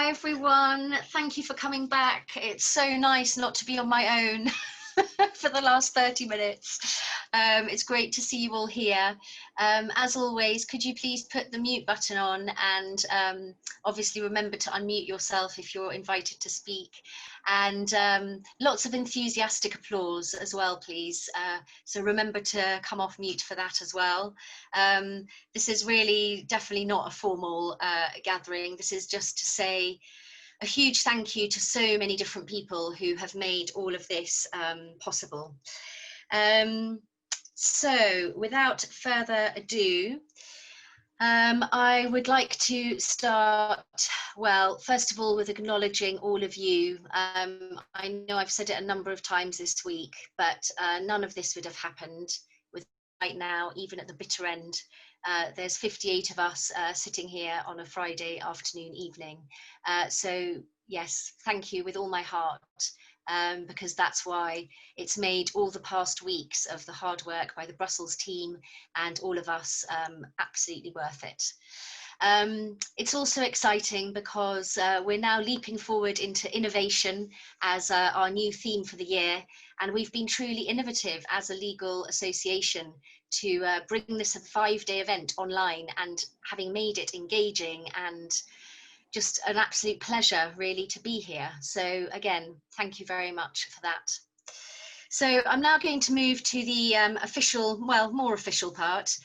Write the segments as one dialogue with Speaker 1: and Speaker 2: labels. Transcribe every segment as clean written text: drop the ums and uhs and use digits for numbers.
Speaker 1: Hi everyone, thank you for coming back. It's so nice not to be on my own for the last 30 minutes. It's great to see you all here. As always, could you please put the mute button on and obviously remember to unmute yourself if you're invited to speak. And lots of enthusiastic applause as well, please. So remember to come off mute for that as well. This is really definitely not a formal gathering. This is just to say a huge thank you to so many different people who have made all of this possible. So without further ado, I would like to start, well, first of all, with acknowledging all of you. I know I've said it a number of times this week, but none of this would have happened with right now, even at the bitter end. There's 58 of us sitting here on a Friday afternoon, evening. So yes, thank you with all my heart. Because that's why it's made all the past weeks of the hard work by the Brussels team and all of us absolutely worth it. It's also exciting because we're now leaping forward into innovation as our new theme for the year, and we've been truly innovative as a legal association to bring this a 5-day event online, and having made it engaging and just an absolute pleasure really to be here. So again, thank you very much for that. So I'm now going to move to the official, well, more official part.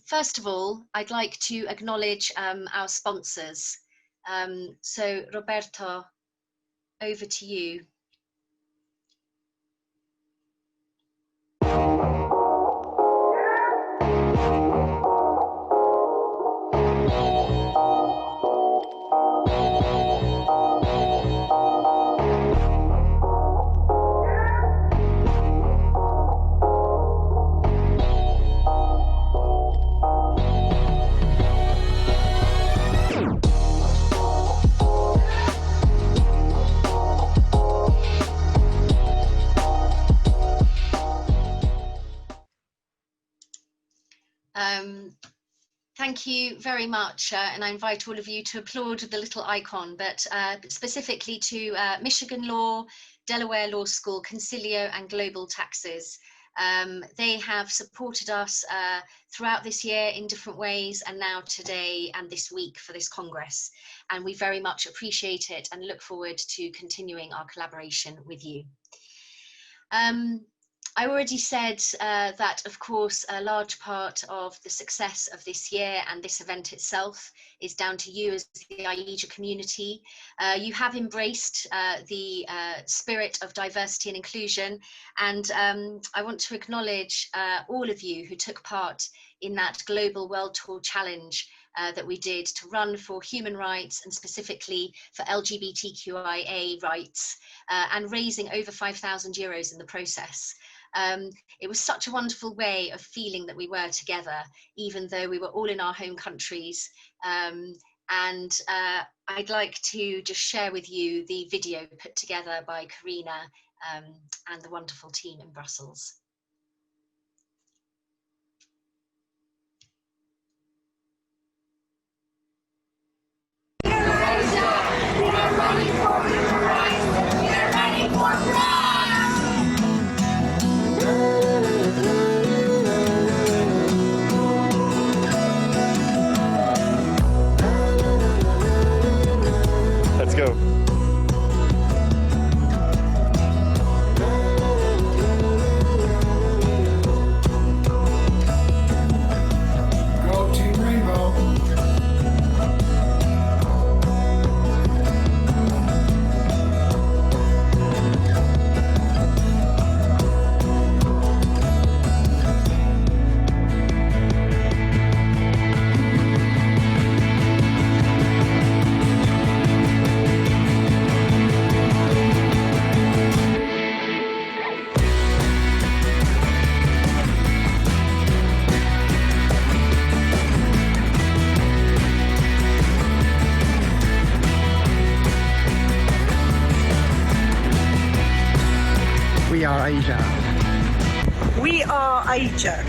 Speaker 1: First of all, I'd like to acknowledge our sponsors. So Roberto, over to you. Thank you very much, and I invite all of you to applaud the little icon, but specifically to Michigan Law, Delaware Law School, Concilio and Global Taxes. They have supported us throughout this year in different ways, and now today and this week for this Congress. And we very much appreciate it and look forward to continuing our collaboration with you. I already said that, of course, a large part of the success of this year and this event itself is down to you as the AIJA community. You have embraced the spirit of diversity and inclusion, and I want to acknowledge all of you who took part in that Global World Tour Challenge that we did to run for human rights and specifically for LGBTQIA rights, and raising over €5,000 in the process. It was such a wonderful way of feeling that we were together, even though we were all in our home countries. And I'd like to just share with you the video put together by Karina and the wonderful team in Brussels.
Speaker 2: Let's go.
Speaker 3: Go Team Rainbow.
Speaker 4: We are AIJA.
Speaker 5: We are AIJA.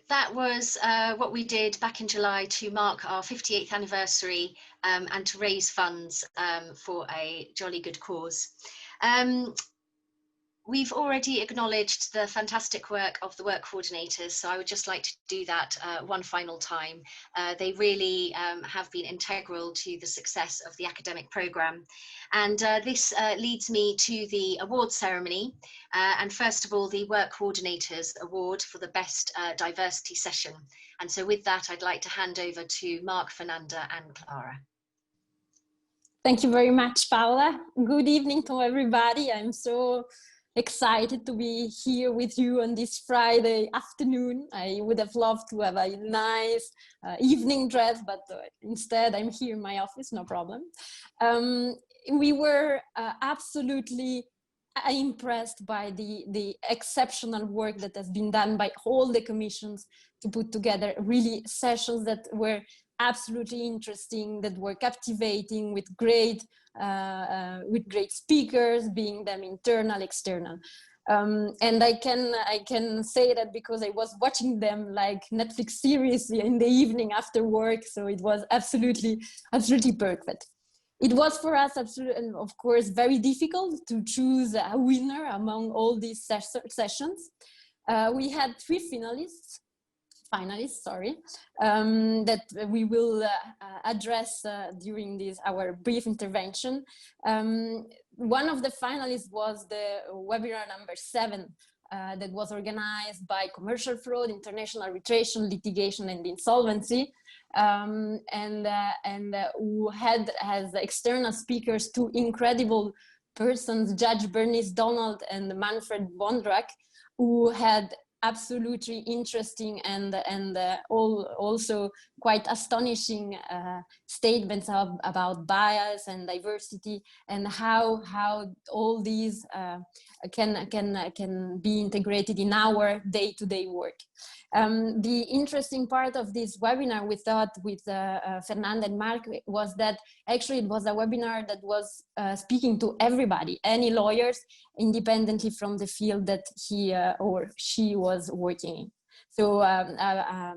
Speaker 1: that was what we did back in July to mark our 58th anniversary and to raise funds for a jolly good cause. We've already acknowledged the fantastic work of the work coordinators, so I would just like to do that one final time. They really have been integral to the success of the academic programme. And this leads me to the award ceremony. And first of all, the Work Coordinators Award for the Best Diversity Session. And so with that, I'd like to hand over to Mark, Fernanda and Clara.
Speaker 2: Thank you very much, Paola. Good evening to everybody. I'm so excited to be here with you on this Friday afternoon. I would have loved to have a nice evening dress, but instead I'm here in my office, no problem. We were absolutely impressed by the exceptional work that has been done by all the commissions to put together really sessions that were absolutely interesting, that were captivating, with great speakers, being them internal, external. And I can say that because I was watching them like Netflix series in the evening after work, so it was absolutely perfect. It was for us absolutely, and of course, very difficult to choose a winner among all these sessions. We had 3 finalists, that we will address during our brief intervention. One of the finalists was the webinar number 7 that was organized by Commercial Fraud, International Arbitration, Litigation and Insolvency, and who had as external speakers 2 incredible persons, Judge Bernice Donald and Manfred Bondrak, who had absolutely interesting and also quite astonishing statements about bias and diversity, and how all these can be integrated in our day-to-day work. The interesting part of this webinar, we thought with Fernanda and Mark, was that actually it was a webinar that was speaking to everybody, any lawyers, independently from the field that he or she was working in. So a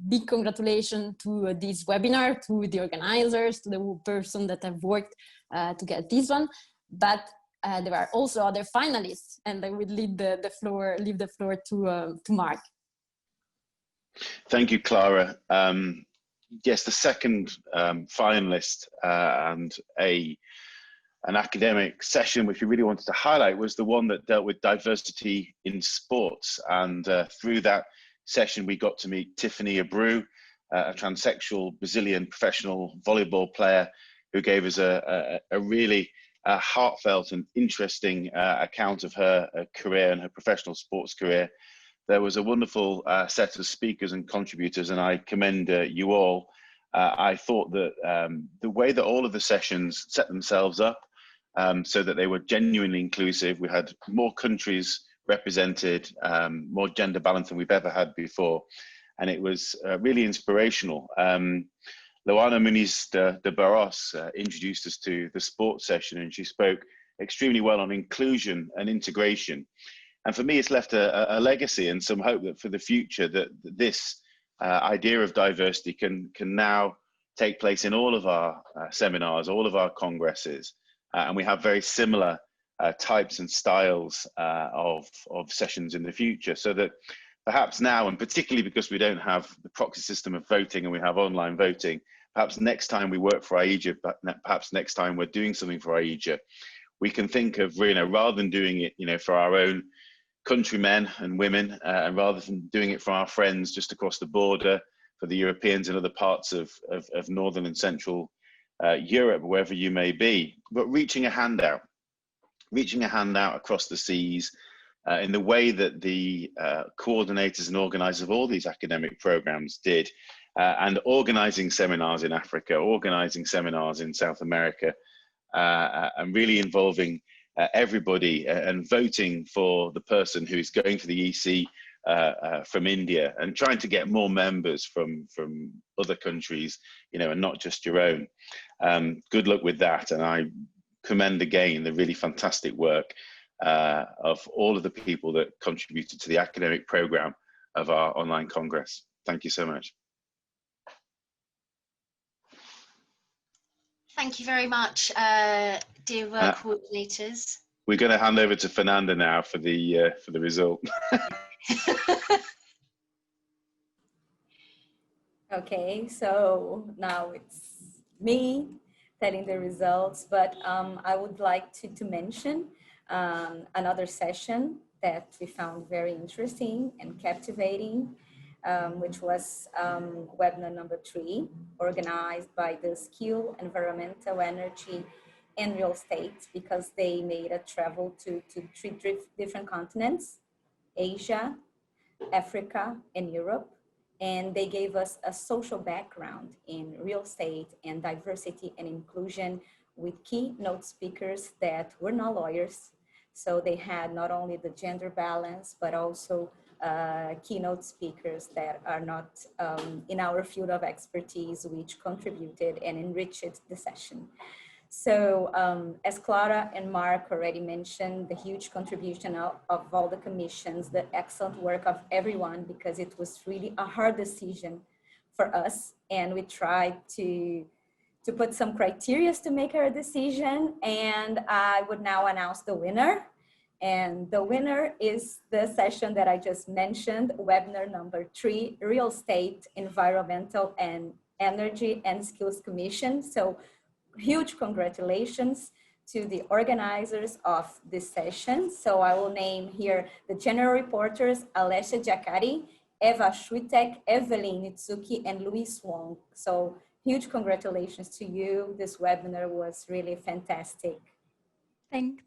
Speaker 2: big congratulations to this webinar, to the organizers, to the person that have worked to get this one. But there are also other finalists, and I would leave the floor to Mark.
Speaker 5: Thank you, Clara. Yes, the second finalist and an academic session which we really wanted to highlight was the one that dealt with diversity in sports. And through that session, we got to meet Tiffany Abreu, a transsexual Brazilian professional volleyball player, who gave us a really heartfelt and interesting account of her career and her professional sports career. There was a wonderful set of speakers and contributors, and I commend you all. I thought that the way that all of the sessions set themselves up so that they were genuinely inclusive, we had more countries represented, more gender balance than we've ever had before, and it was really inspirational. Luana Muniz de Barros introduced us to the sports session, and she spoke extremely well on inclusion and integration. And for me, it's left a legacy and some hope that for the future that this idea of diversity can now take place in all of our seminars, all of our congresses. And we have very similar types and styles of sessions in the future, so that perhaps now, and particularly because we don't have the proxy system of voting and we have online voting, perhaps next time we work for AIJA, perhaps next time we're doing something for AIJA, we can think of, rather than doing it, for our own countrymen and women, and rather than doing it for our friends just across the border, for the Europeans in other parts of Northern and Central Europe, wherever you may be, but reaching a hand out across the seas in the way that the coordinators and organizers of all these academic programs did, and organizing seminars in Africa, organizing seminars in South America, and really involving everybody and voting for the person who is going for the EC from India, and trying to get more members from other countries, and not just your own. Good luck with that, and I commend again the really fantastic work of all of the people that contributed to the academic program of our online Congress. Thank you so much.
Speaker 1: Thank you very much, dear coordinators.
Speaker 5: We're going to hand over to Fernanda now for the result.
Speaker 6: Okay, so now it's me telling the results, but I would like to mention another session that we found very interesting and captivating, which was webinar number 3, organized by the Skill, Environmental, Energy, and Real Estate, because they made a travel to 3 different continents, Asia, Africa, and Europe. And they gave us a social background in real estate and diversity and inclusion with keynote speakers that were not lawyers. So they had not only the gender balance, but also keynote speakers that are not in our field of expertise, which contributed and enriched the session. So as Clara and Mark already mentioned, the huge contribution of all the commissions, the excellent work of everyone, because it was really a hard decision for us. And we tried to put some criteria to make our decision. And I would now announce the winner. And the winner is the session that I just mentioned, webinar number 3, Real Estate, Environmental, and Energy and Skills Commission. So huge congratulations to the organizers of this session. So I will name here the general reporters, Alessia Giaccari, Eva Schwitek, Evelyn Nitsuki, and Luis Wong. So huge congratulations to you. This webinar was really fantastic.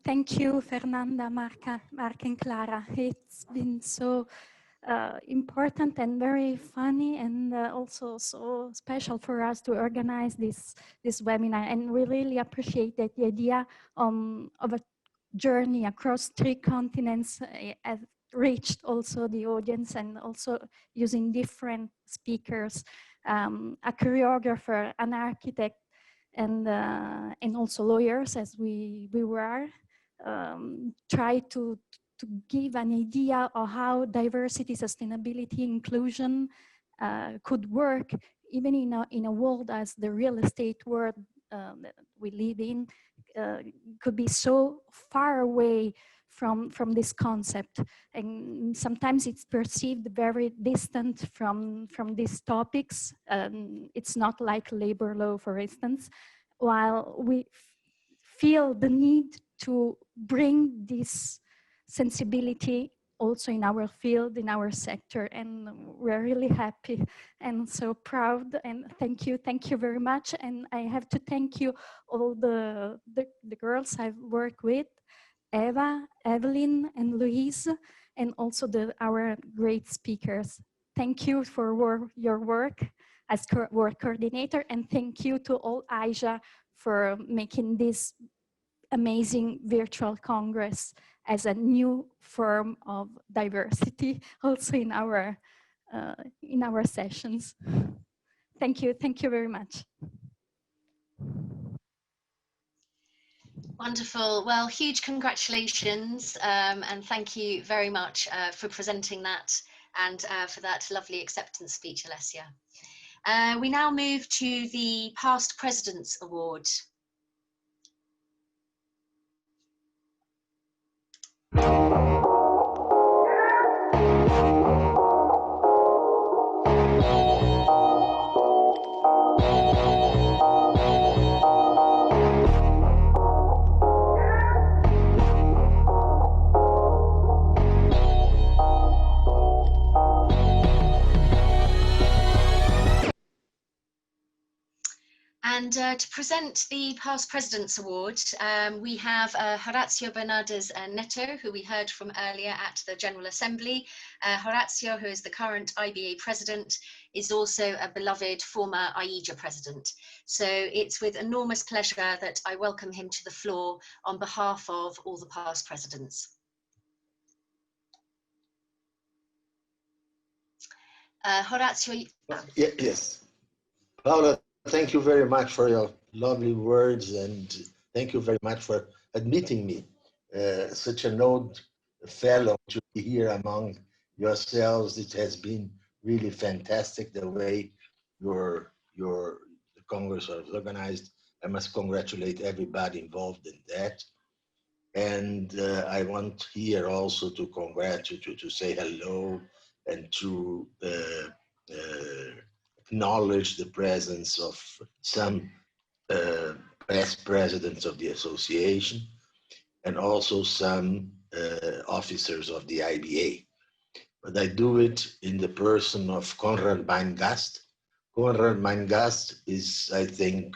Speaker 7: Thank you, Fernanda, Mark and Clara. It's been so important and very funny, and also so special for us to organize this webinar. And we really appreciate that the idea of a journey across 3 continents has reached also the audience, and also using different speakers, a choreographer, an architect, and also lawyers, as we were, try to give an idea of how diversity, sustainability, inclusion could work, even in a world as the real estate world that we live in, could be so far away from this concept. And sometimes it's perceived very distant from these topics. It's not like labor law, for instance, while we feel the need to bring this sensibility also in our field, in our sector, and we're really happy and so proud, and thank you very much. And I have to thank you all the girls I've worked with, Eva, Evelyn, and Louise, and also our great speakers. Thank you for your work as work coordinator, and thank you to all AIJA for making this amazing virtual Congress as a new form of diversity also in our sessions. Thank you very much.
Speaker 1: Wonderful. Well, huge congratulations, and thank you very much for presenting that, and for that lovely acceptance speech, Alessia. We now move to the Past Presidents Award. And to present the Past Presidents Award, we have Horacio Bernardes Neto, who we heard from earlier at the General Assembly. Horacio, who is the current IBA President, is also a beloved former AIJA President. So it's with enormous pleasure that I welcome him to the floor on behalf of all the past presidents. Horacio.
Speaker 8: Yes. Paola, thank you very much for your lovely words, and thank you very much for admitting me, such an old fellow, to be here among yourselves. It has been really fantastic the way the Congress was organized. I must congratulate everybody involved in that. And I want here also to congratulate, to say hello and to acknowledge the presence of some past presidents of the association and also some officers of the IBA. But I do it in the person of Konrad Meingast. Konrad Meingast is, I think,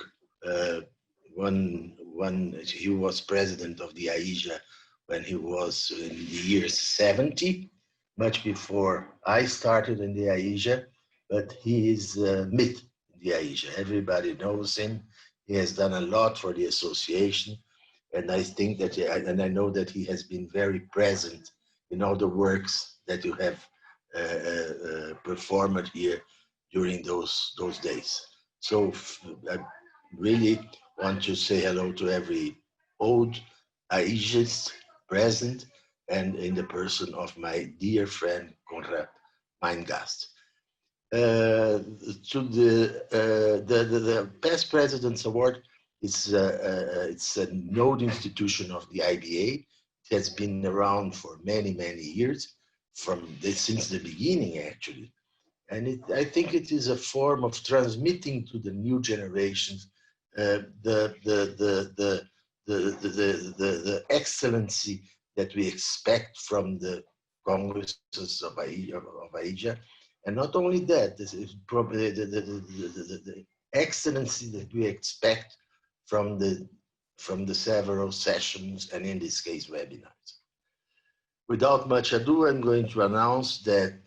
Speaker 8: he was president of the AIJA when he was in the year 70, much before I started in the AIJA, but he is a myth in the AIJA. Everybody knows him. He has done a lot for the association. And I think that, and I know that he has been very present in all the works that you have performed here during those days. So I really want to say hello to every old AIJist present and in the person of my dear friend Konrad Meingast. To the Past President's Award, it's a node institution of the IBA. It has been around for many, many years, since the beginning, actually. And I think it is a form of transmitting to the new generations the excellency that we expect from the congresses of AIJA. And not only that, this is probably the excellency that we expect from the several sessions, and in this case, webinars. Without much ado, I'm going to announce that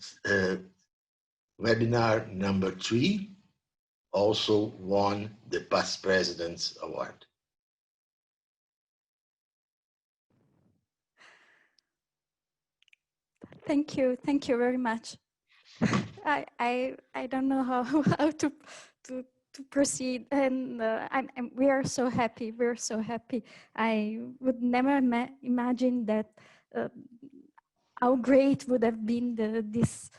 Speaker 8: webinar number 3 also won the Past President's Award.
Speaker 7: Thank you very much. I don't know how to proceed, and we are so happy. We're so happy. I would never imagine that how great would have been this.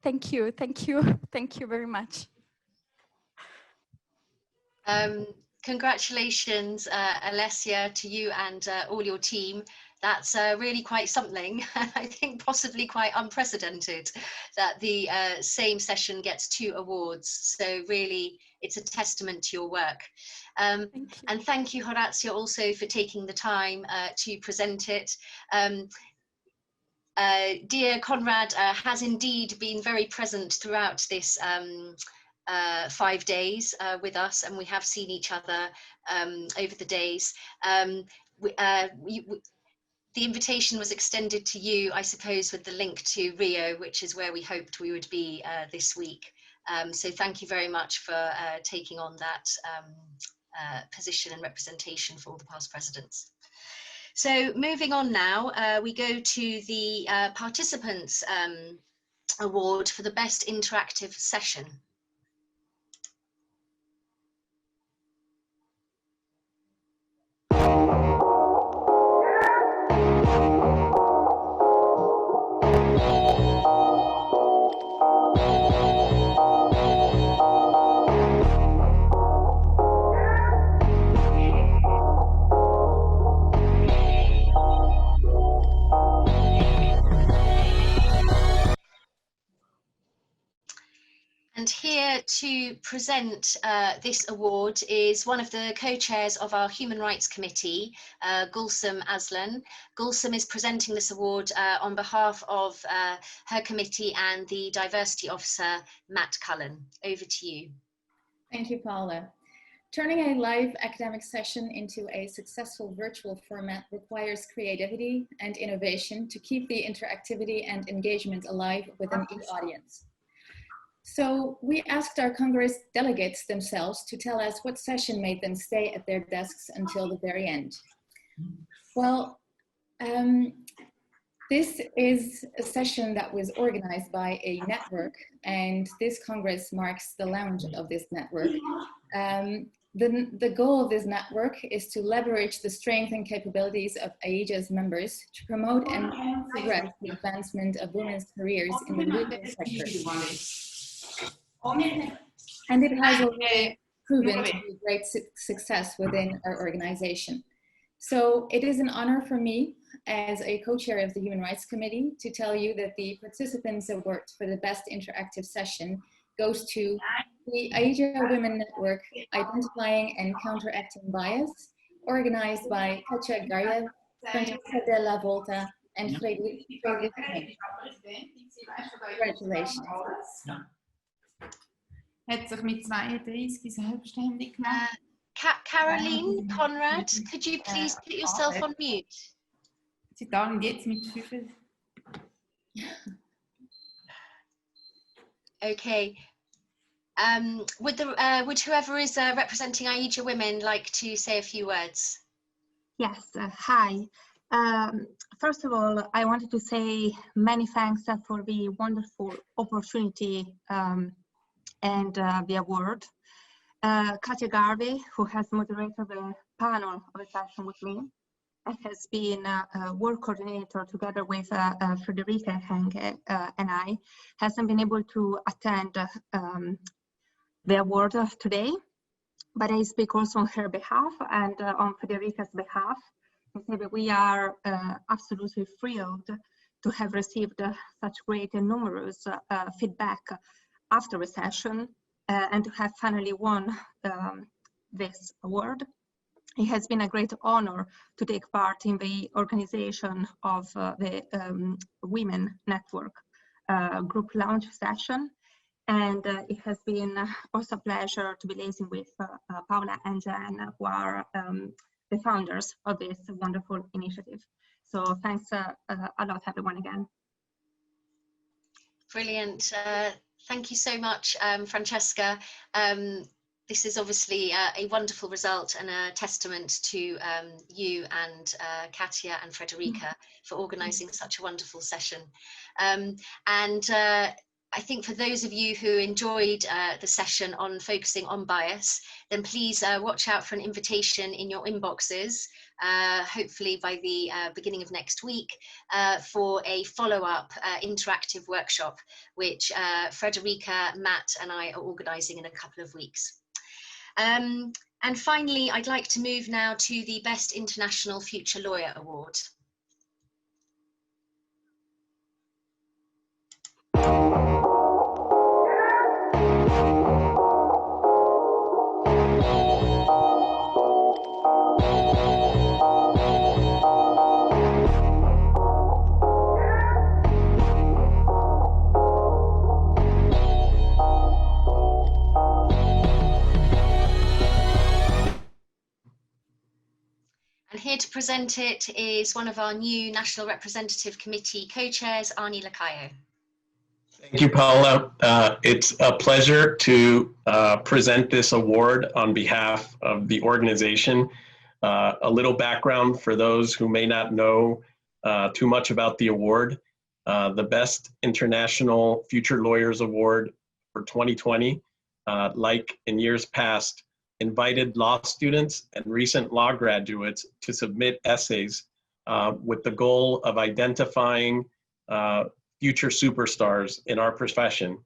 Speaker 7: Thank you very much.
Speaker 1: Congratulations, Alessia, to you and all your team. That's really quite something. I think possibly quite unprecedented that the same session gets 2 awards. So really, it's a testament to your work. And thank you, Horacio, also for taking the time to present it. Dear Konrad has indeed been very present throughout this 5 days with us, and we have seen each other over the days. The invitation was extended to you, I suppose, with the link to Rio, which is where we hoped we would be this week. So thank you very much for taking on that position and representation for all the past presidents. So moving on now, we go to the Participants Award for the Best Interactive Session. And here to present this award is one of the co-chairs of our Human Rights Committee, Gulsum Aslan. Gulsum is presenting this award on behalf of her committee and the Diversity Officer, Matt Cullen. Over to you.
Speaker 9: Thank you, Paula. Turning a live academic session into a successful virtual format requires creativity and innovation to keep the interactivity and engagement alive within each audience. So we asked our Congress delegates themselves to tell us what session made them stay at their desks until the very end. Well, this is a session that was organized by a network, and this Congress marks the launch of this network. The goal of this network is to leverage the strength and capabilities of AIJA's members to promote and progress the advancement of women's careers in the legal sector. And it has already proven to be a great success within our organization. So it is an honor for me as a co-chair of the Human Rights Committee to tell you that the participants award for the best interactive session goes to the AIJA Women Network Identifying and Counteracting Bias, organized by Katja Garjev, Francesca Della Volta, and Frederica. Congratulations.
Speaker 10: Hat sich mit 32 selbstständig gemacht.
Speaker 1: Caroline Conrad, could you please put yourself on mute?
Speaker 10: Sie tagen jetzt mit 5.
Speaker 1: Okay. Would whoever is representing AIJA Women like to say a few words?
Speaker 11: Yes, hi. First of all, I wanted to say many thanks for the wonderful opportunity and the award. Katja Garvey, who has moderated the panel of the session with me, has been a work coordinator together with Frederica Henke and I, hasn't been able to attend the award today, but I speak also on her behalf and on Frederica's behalf to say that we are absolutely thrilled to have received such great and numerous feedback after the session and to have finally won this award. It has been a great honor to take part in the organization of the Women Network group launch session. And it has been also a pleasure to be liaising with Paola and Jen, who are the founders of this wonderful initiative. So thanks a lot, everyone, again.
Speaker 1: Brilliant. Thank you so much, Francesca. This is obviously a wonderful result and a testament to you and Katja and Frederica for organising such a wonderful session. I think for those of you who enjoyed the session on focusing on bias, then please watch out for an invitation in your inboxes, hopefully by the beginning of next week, for a follow-up interactive workshop, which Frederica, Matt and I are organising in a couple of weeks. And finally, I'd like to move now to the Best International Future Lawyer Award. And here to present it is one of our new National Representative Committee co-chairs, Arnie Lacayo.
Speaker 12: Thank you, Paola. It's a pleasure to present this award on behalf of the organization. A little background for those who may not know too much about the award. The Best International Future Lawyers Award for 2020, like in years past, invited law students and recent law graduates to submit essays with the goal of identifying future superstars in our profession.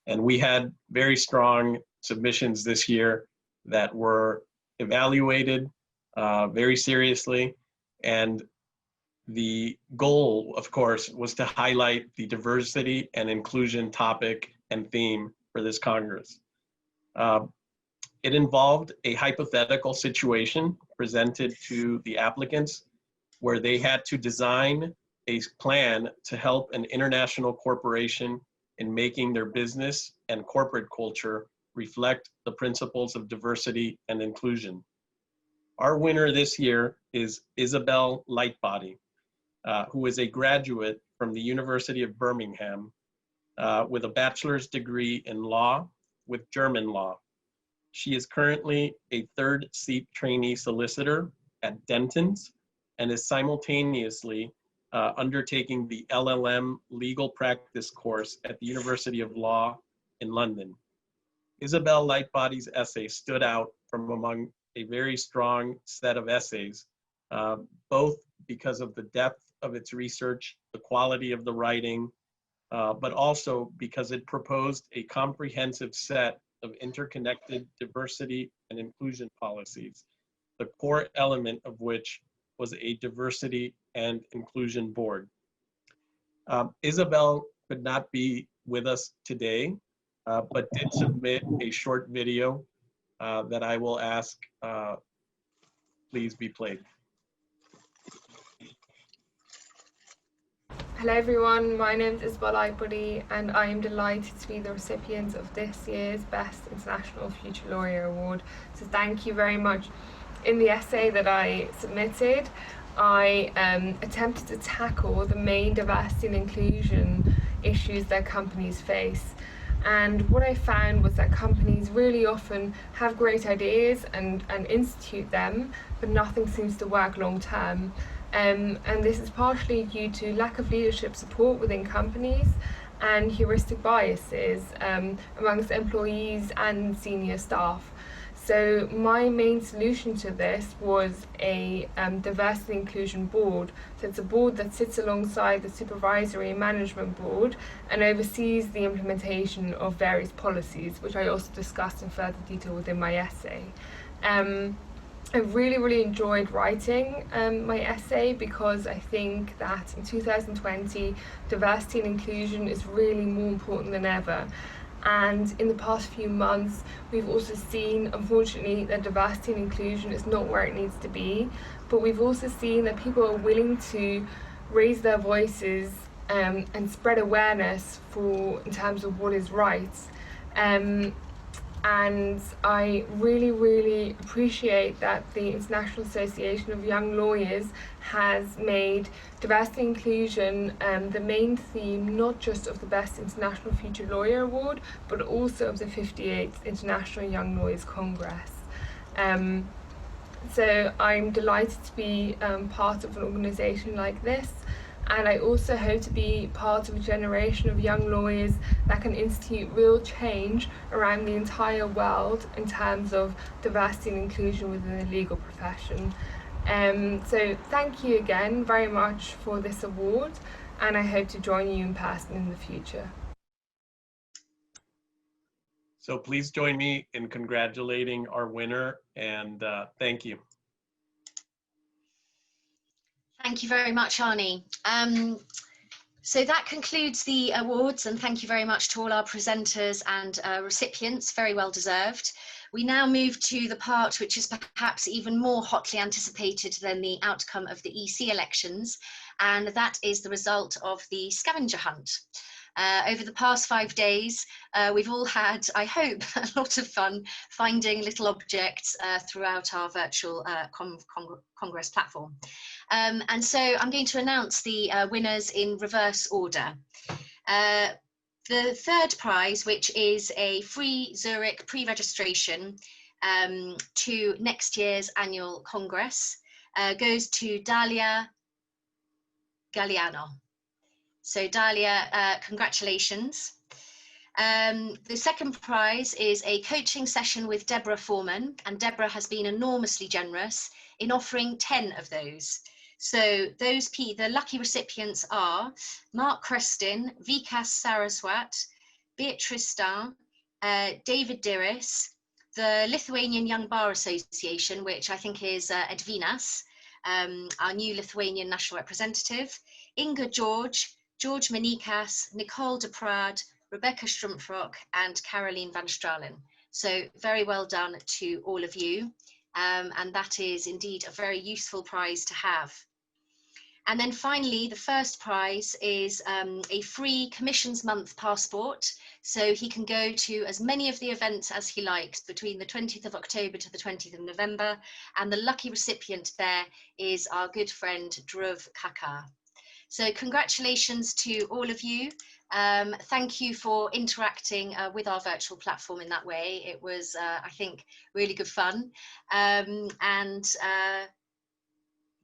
Speaker 12: And we had very strong submissions this year that were evaluated very seriously. And the goal, of course, was to highlight the diversity and inclusion topic and theme for this Congress. It involved a hypothetical situation presented to the applicants where they had to design a plan to help an international corporation in making their business and corporate culture reflect the principles of diversity and inclusion. Our winner this year is Isabel Lightbody, who is a graduate from the University of Birmingham with a bachelor's degree in law with German law. She is currently a third seat trainee solicitor at Denton's and is simultaneously undertaking the LLM legal practice course at the University of Law in London. Isabel Lightbody's essay stood out from among a very strong set of essays, both because of the depth of its research, the quality of the writing, but also because it proposed a comprehensive set of interconnected diversity and inclusion policies, the core element of which was a diversity and inclusion board. Isabel could not be with us today, but did submit a short video that I will ask please be played.
Speaker 13: Hello everyone, my name is Isabel Aiburi and I am delighted to be the recipient of this year's Best International Future Lawyer Award. So thank you very much. In the essay that I submitted, I attempted to tackle the main diversity and inclusion issues that companies face. And what I found was that companies really often have great ideas and institute them, but nothing seems to work long term. And this is partially due to lack of leadership support within companies and heuristic biases amongst employees and senior staff. So my main solution to this was a diversity inclusion board. So it's a board that sits alongside the supervisory and management board and oversees the implementation of various policies, which I also discussed in further detail within my essay. I really enjoyed writing my essay because I think that in 2020 diversity and inclusion is really more important than ever. And in the past few months, we've also seen, unfortunately, that diversity and inclusion is not where it needs to be. But we've also seen that people are willing to raise their voices and spread awareness in terms of what is right. And I really appreciate that the International Association of Young Lawyers has made diversity and inclusion the main theme, not just of the Best International Future Lawyer Award, but also of the 58th International Young Lawyers Congress. So I'm delighted to be part of an organisation like this. And I also hope to be part of a generation of young lawyers that can institute real change around the entire world in terms of diversity and inclusion within the legal profession. So thank you again very much for this award, and I hope to join you in person in the future.
Speaker 12: So please join me in congratulating our winner, and thank you.
Speaker 1: Thank you very much, Arnie. So that concludes the awards, and thank you very much to all our presenters and recipients, very well deserved. We now move to the part which is perhaps even more hotly anticipated than the outcome of the EC elections, and that is the result of the scavenger hunt. Over the past 5 days, we've all had, I hope, a lot of fun finding little objects throughout our virtual Congress platform. And so I'm going to announce the winners in reverse order. The third prize, which is a free Zurich pre-registration to next year's annual Congress, goes to Dalia Galliano. So Dalia, congratulations. The second prize is a coaching session with Deborah Foreman, and Deborah has been enormously generous in offering 10 of those. So the lucky recipients are Mark Creston, Vikas Saraswat, Beatrice Starr, David Diris, the Lithuanian Young Bar Association, which I think is Edvinas, our new Lithuanian national representative, Inga George, George Manikas, Nicole de Prade, Rebecca Strumpfrock, and Caroline van Stralen. So very well done to all of you. And that is indeed a very useful prize to have. And then finally, the first prize is a free Commissions Month passport. So he can go to as many of the events as he likes between the 20th of October to the 20th of November. And the lucky recipient there is our good friend Dhruv Kakar. So congratulations to all of you. Thank you for interacting with our virtual platform in that way. It was, I think, really good fun.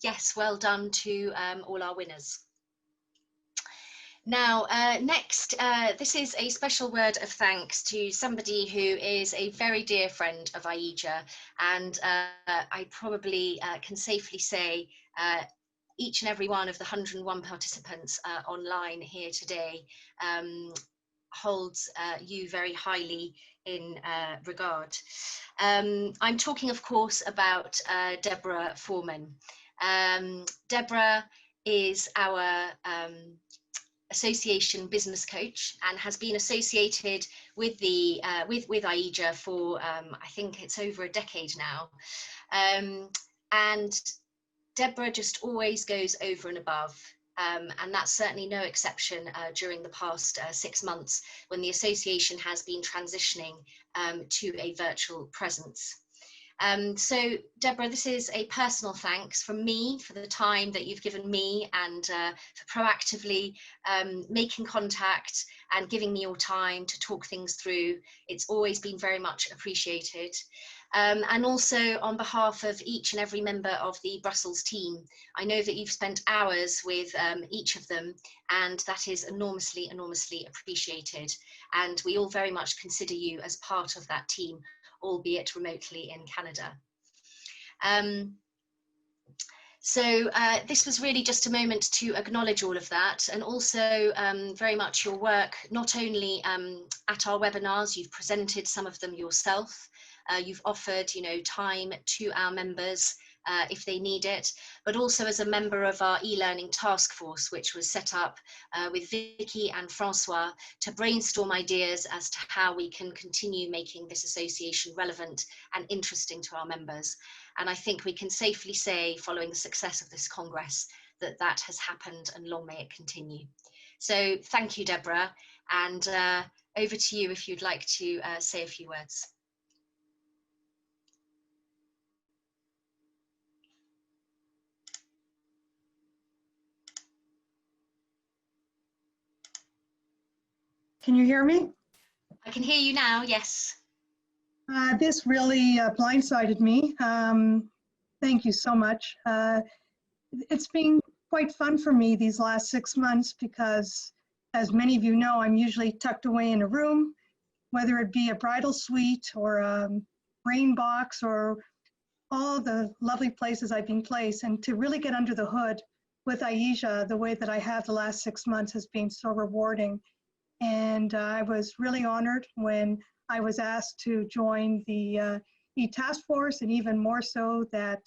Speaker 1: Yes, well done to all our winners. Now, next, this is a special word of thanks to somebody who is a very dear friend of AIJA, and I probably can safely say each and every one of the 101 participants online here today holds you very highly in regard. I'm talking, of course, about Deborah Foreman. Deborah is our association business coach and has been associated with the with AIJA for I think it's over a decade now, and Deborah just always goes over and above, and that's certainly no exception during the past 6 months when the association has been transitioning to a virtual presence. So Deborah, this is a personal thanks from me for the time that you've given me and for proactively making contact and giving me your time to talk things through. It's always been very much appreciated. And also on behalf of each and every member of the Brussels team, I know that you've spent hours with each of them, and that is enormously, enormously appreciated. And we all very much consider you as part of that team, albeit remotely in Canada. So this was really just a moment to acknowledge all of that, and also very much your work, not only at our webinars, you've presented some of them yourself, you've offered, you know, time to our members if they need it, but also as a member of our e-learning task force, which was set up with Vicky and Francois to brainstorm ideas as to how we can continue making this association relevant and interesting to our members. And I think we can safely say, following the success of this Congress, that that has happened, and long may it continue. So thank you, Deborah, and over to you if you'd like to say a few words.
Speaker 14: Can you hear me?
Speaker 1: I can hear you now, yes.
Speaker 14: This really blindsided me. Thank you so much. It's been quite fun for me these last 6 months because, as many of you know, I'm usually tucked away in a room, whether it be a bridal suite or a rain box or all the lovely places I've been placed. And to really get under the hood with AIJA the way that I have the last 6 months has been so rewarding. And I was really honored when I was asked to join the e-task force, and even more so that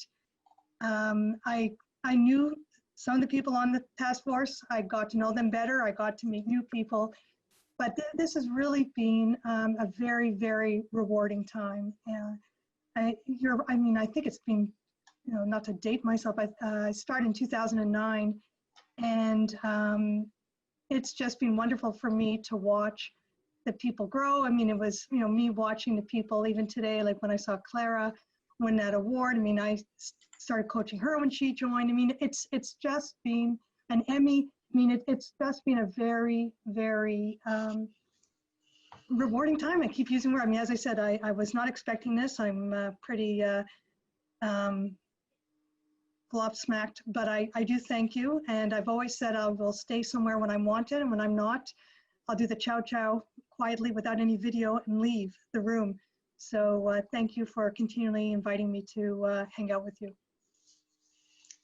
Speaker 14: I knew some of the people on the task force. I got to know them better. I got to meet new people. But this has really been a very, very rewarding time. I think it's been, you know, not to date myself, I started in 2009, and it's just been wonderful for me to watch the people grow. I mean, it was, you know, me watching the people even today, like when I saw Clara win that award. I mean, I started coaching her when she joined. I mean, it's just been an Emmy. I mean, it's just been a very, very rewarding time. I keep using word. I mean, as I said, I was not expecting this. I'm pretty gobsmacked, but I do thank you. And I've always said I will stay somewhere when I'm wanted, and when I'm not, I'll do the chow chow quietly without any video and leave the room. So thank you for continually inviting me to hang out with you.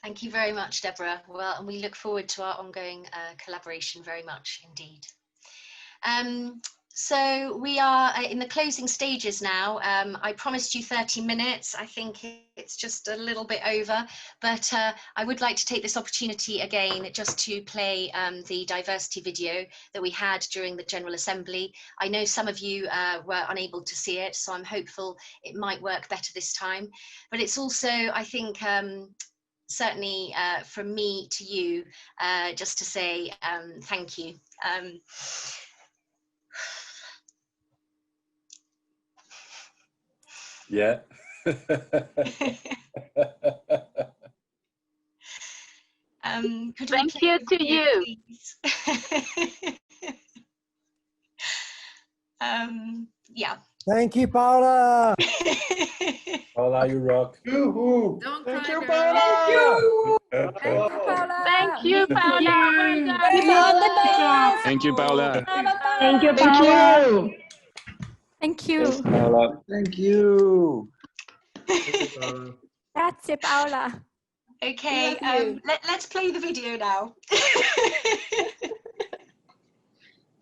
Speaker 1: Thank you very much, Deborah. Well, and we look forward to our ongoing collaboration very much indeed. So we are in the closing stages now. I promised you 30 minutes. I think it's just a little bit over, but I would like to take this opportunity again just to play the diversity video that we had during the General Assembly. I know some of you were unable to see it, so I'm hopeful it might work better this time. But it's also, I think, certainly from me to you, just to say thank you.
Speaker 15: Yeah.
Speaker 1: Thank you to you. Yeah.
Speaker 15: Thank you, Paola.
Speaker 16: Paola, you rock.
Speaker 15: Yoo-hoo.
Speaker 16: Thank you, Paola.
Speaker 2: Thank you, Paola.
Speaker 10: Thank you, Paola.
Speaker 4: Thank you, Paola.
Speaker 10: Thank you,
Speaker 15: Thank
Speaker 10: Paola.
Speaker 15: you.
Speaker 7: Thank you.
Speaker 16: Paola.
Speaker 15: Thank you.
Speaker 7: Grazie, Paola.
Speaker 1: Okay, let's play the video now.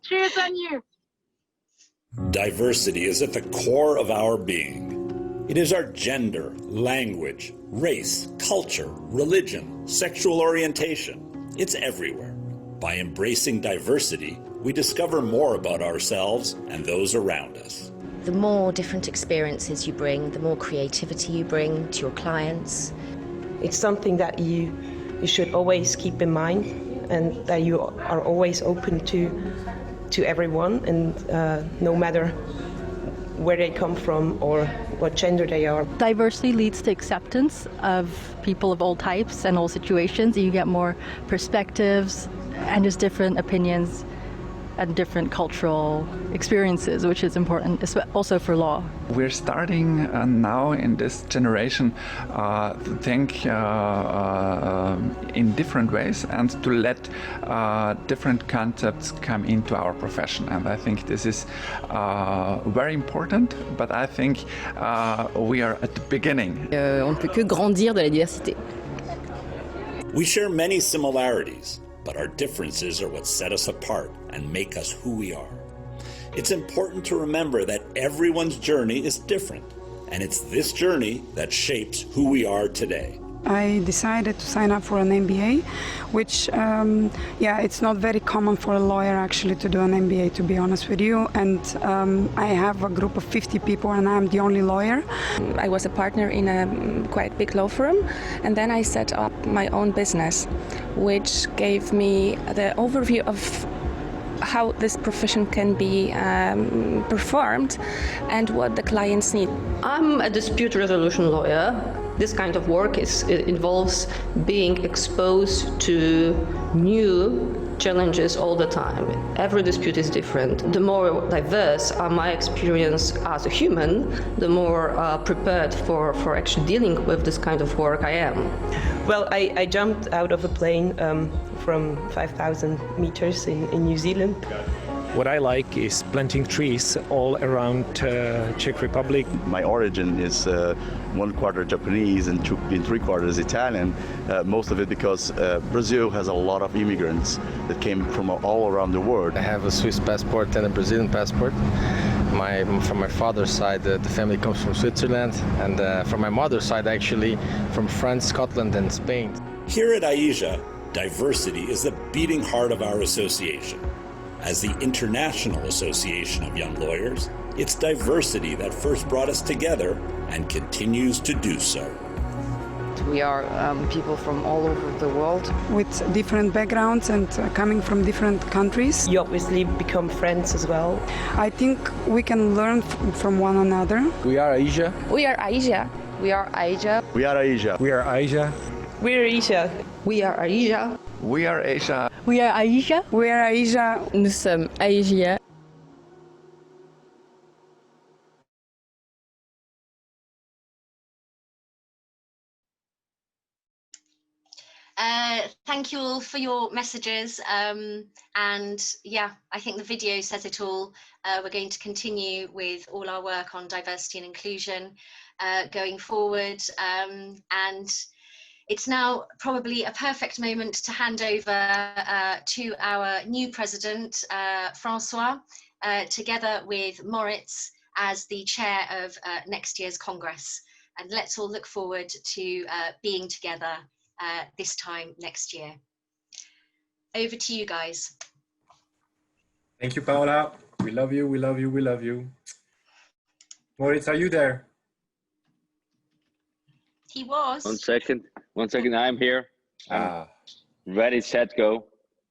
Speaker 10: Cheers on you.
Speaker 17: Diversity is at the core of our being. It is our gender, language, race, culture, religion, sexual orientation. It's everywhere. By embracing diversity, we discover more about ourselves and those around us.
Speaker 18: The more different experiences you bring, the more creativity you bring to your clients.
Speaker 19: It's something that you should always keep in mind, and that you are always open to everyone, and no matter where they come from or what gender they are.
Speaker 20: Diversity leads to acceptance of people of all types and all situations. You get more perspectives and just different opinions and different cultural experiences, which is important, also for law.
Speaker 21: We're starting now in this generation to think in different ways and to let different concepts come into our profession. And I think this is very important, but I think we are at the beginning.
Speaker 22: On ne peut que grandir de la diversité.
Speaker 17: We share many similarities, but our differences are what set us apart and make us who we are. It's important to remember that everyone's journey is different, and it's this journey that shapes who we are today.
Speaker 23: I decided to sign up for an MBA, which, it's not very common for a lawyer actually to do an MBA, to be honest with you. And I have a group of 50 people and I'm the only lawyer.
Speaker 24: I was a partner in a quite big law firm, and then I set up my own business, which gave me the overview of how this profession can be performed and what the clients need.
Speaker 22: I'm a dispute resolution lawyer. This kind of work involves being exposed to new challenges all the time. Every dispute is different. The more diverse my experience as a human, the more prepared for actually dealing with this kind of work I am.
Speaker 19: Well, I jumped out of a plane from 5,000 meters in New Zealand.
Speaker 25: What I like is planting trees all around Czech Republic.
Speaker 26: My origin is 1/4 Japanese and 3/4 Italian. Most of it because Brazil has a lot of immigrants that came from all around the world.
Speaker 27: I have a Swiss passport and a Brazilian passport. From my father's side, the family comes from Switzerland, and from my mother's side, actually, from France, Scotland, and Spain.
Speaker 17: Here at AIJA, diversity is the beating heart of our association. As the International Association of Young Lawyers, it's diversity that first brought us together and continues to do so.
Speaker 22: We are people from all over the world.
Speaker 23: With different backgrounds and coming from different countries.
Speaker 19: You obviously become friends as well.
Speaker 23: I think we can learn from one another.
Speaker 27: We are AIJA.
Speaker 24: We are AIJA.
Speaker 22: We are AIJA.
Speaker 26: We are AIJA.
Speaker 16: We are AIJA.
Speaker 19: We are AIJA.
Speaker 22: We are AIJA.
Speaker 21: We are AIJA.
Speaker 20: We are AIJA.
Speaker 23: We are AIJA.
Speaker 22: Nous sommes AIJA.
Speaker 1: Thank you all for your messages. And yeah, I think the video says it all. We're going to continue with all our work on diversity and inclusion going forward. And it's now probably a perfect moment to hand over to our new president, Francois, together with Moritz as the chair of next year's Congress. And let's all look forward to being together this time next year. Over to you guys.
Speaker 16: Thank you, Paola. We love you, we love you, we love you. Moritz, are you there?
Speaker 1: He was.
Speaker 28: One second, I'm here. Ready, set, go.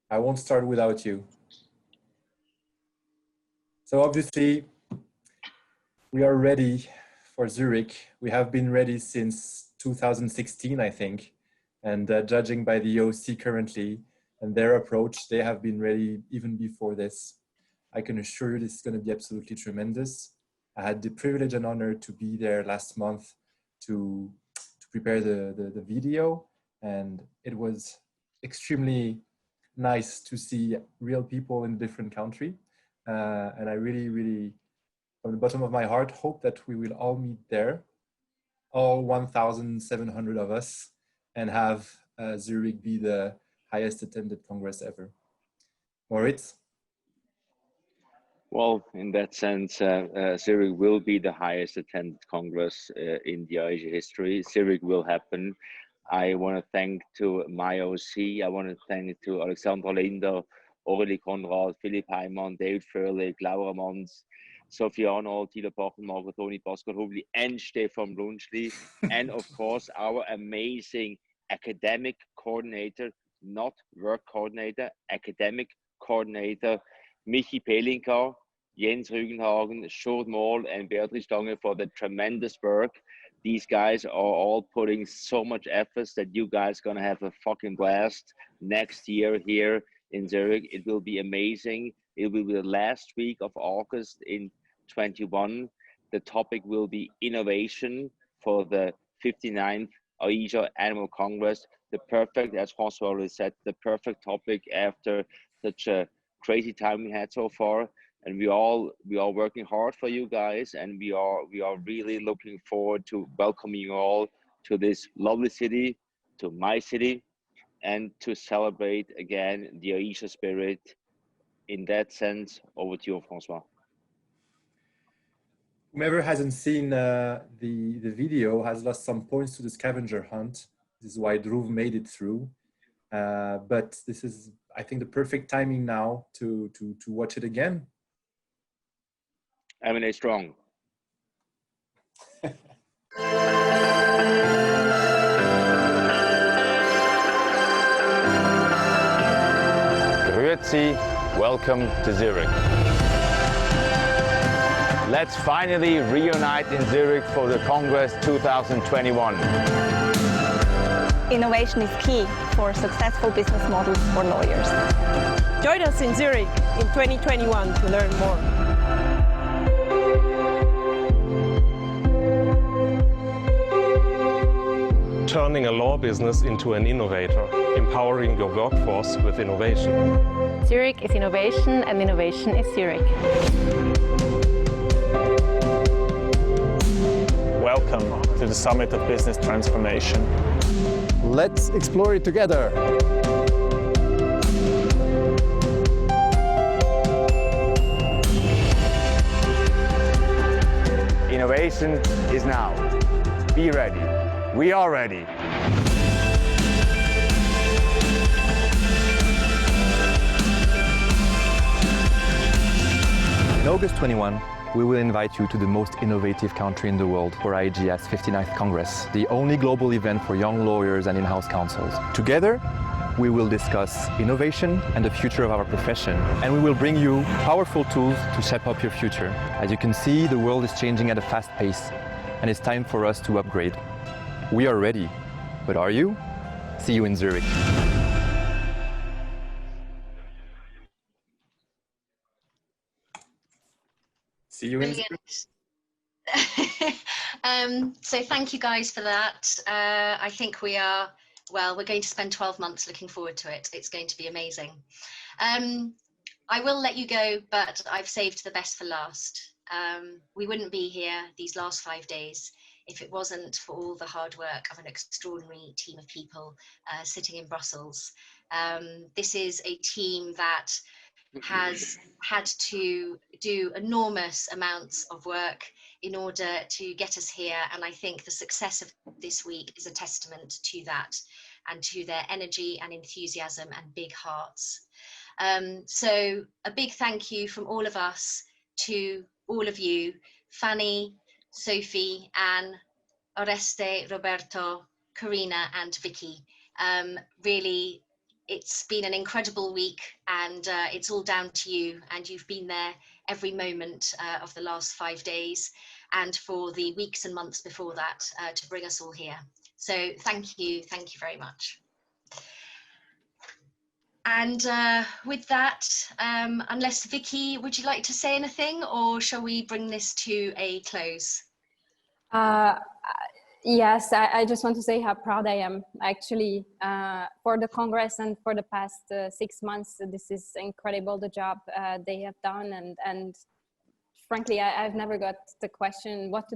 Speaker 16: I won't start without you. So obviously, we are ready for Zurich. We have been ready since 2016, I think. And judging by the OC currently and their approach, they have been ready even before this. I can assure you this is going to be absolutely tremendous. I had the privilege and honor to be there last month to prepare the video, and it was extremely nice to see real people in a different country. And I really, really, from the bottom of my heart, hope that we will all meet there, all 1,700 of us, and have Zurich be the highest attended Congress ever. Moritz?
Speaker 28: Well, in that sense, Zurich will be the highest attended Congress in the AIJA history. Zurich will happen. I want to thank to my OC. I want to thank to Alexandra Linder, Aurélie Conrad, Philipp Heimann, David Fröhlich, Laura Mons, Sophie Arnold, Tila Pochen, Margaret Tony, Pascal Hubli, and Stefan Brunschli. And of course, our amazing academic coordinator, not work coordinator, academic coordinator, Michi Pelinka, Jens Rügenhagen, Short Moll, and Beatrice Stange for the tremendous work. These guys are all putting so much effort that you guys are gonna have a fucking blast next year here in Zurich. It will be amazing. It will be the last week of August in 21. The topic will be innovation for the 59th AIJA Annual Congress. The perfect, as François already said, the perfect topic after such a crazy time we had so far. And we are working hard for you guys, and we are really looking forward to welcoming you all to this lovely city, to my city, and to celebrate again the AIJA spirit. In that sense, over to you, François.
Speaker 16: Whomever hasn't seen the video has lost some points to the scavenger hunt. This is why Dhruv made it through. But this is, I think, the perfect timing now to watch it again.
Speaker 28: M&A strong.
Speaker 3: Grüezi, welcome to Zurich. Let's finally reunite in Zurich for the Congress 2021.
Speaker 5: Innovation is key for successful business models for lawyers.
Speaker 6: Join us in Zurich in 2021 to learn more.
Speaker 25: Turning a law business into an innovator, empowering your workforce with innovation.
Speaker 5: Zurich is innovation, and innovation is Zurich.
Speaker 25: Welcome to the Summit of Business Transformation.
Speaker 15: Let's explore it together.
Speaker 3: Innovation is now. Be ready. We are ready.
Speaker 8: In August 21, we will invite you to the most innovative country in the world for AIJA's 59th Congress, the only global event for young lawyers and in-house counsels. Together, we will discuss innovation and the future of our profession, and we will bring you powerful tools to shape up your future. As you can see, the world is changing at a fast pace, and it's time for us to upgrade. We are ready, but are you? See you in Zurich.
Speaker 16: See you in Zurich.
Speaker 1: So thank you guys for that. I think we're going to spend 12 months looking forward to it. It's going to be amazing. I will let you go, but I've saved the best for last. We wouldn't be here these last 5 days if it wasn't for all the hard work of an extraordinary team of people sitting in Brussels. This is a team that has had to do enormous amounts of work in order to get us here, and I think the success of this week is a testament to that and to their energy and enthusiasm and big hearts. So a big thank you from all of us to all of you, Fanny, Sophie, Anne, Oreste, Roberto, Karina, and Vicky. Really, it's been an incredible week, and it's all down to you, and you've been there every moment of the last 5 days and for the weeks and months before that to bring us all here. So thank you very much. And with that, unless Vicky, would you like to say anything, or shall we bring this to a close?
Speaker 2: Yes, I just want to say how proud I am actually for the Congress and for the past 6 months. This is incredible, the job they have done. And frankly, I've never got the question what to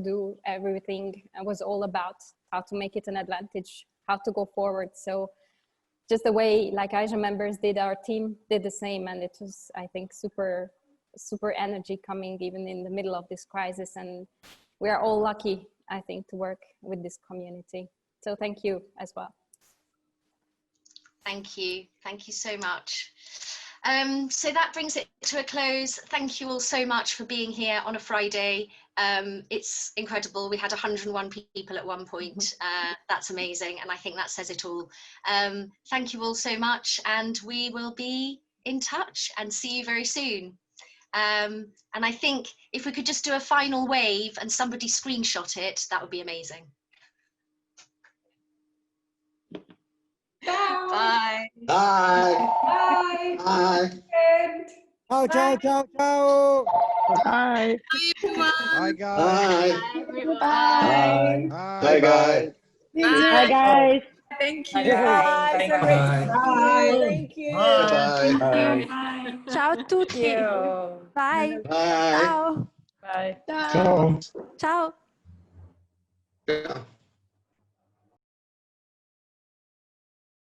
Speaker 2: do. Everything was all about how to make it an advantage, how to go forward. So just the way like AIJA members did, our team did the same. And it was, I think, super energy coming even in the middle of this crisis. And we are all lucky, I think, to work with this community. So thank you as well.
Speaker 1: Thank you so much. So that brings it to a close. Thank you all so much for being here on a Friday. It's incredible. We had 101 people at one point. That's amazing, and I think that says it all. Thank you all so much, and we will be in touch and see you very soon. And I think if we could just do a final wave and somebody screenshot it, that would be amazing. Bye.
Speaker 4: Bye.
Speaker 1: Bye.
Speaker 4: Bye.
Speaker 15: Ciao, ciao, ciao, ciao.
Speaker 6: Bye.
Speaker 15: Bye, guys.
Speaker 4: Bye. Bye, guys.
Speaker 6: Bye, guys.
Speaker 10: Thank you.
Speaker 6: Bye.
Speaker 10: Thank you.
Speaker 4: Bye.
Speaker 10: Bye.
Speaker 20: Ciao a tutti. Bye.
Speaker 4: Bye.
Speaker 20: Ciao.
Speaker 6: Bye.
Speaker 4: Ciao.
Speaker 20: Ciao.
Speaker 4: Ciao.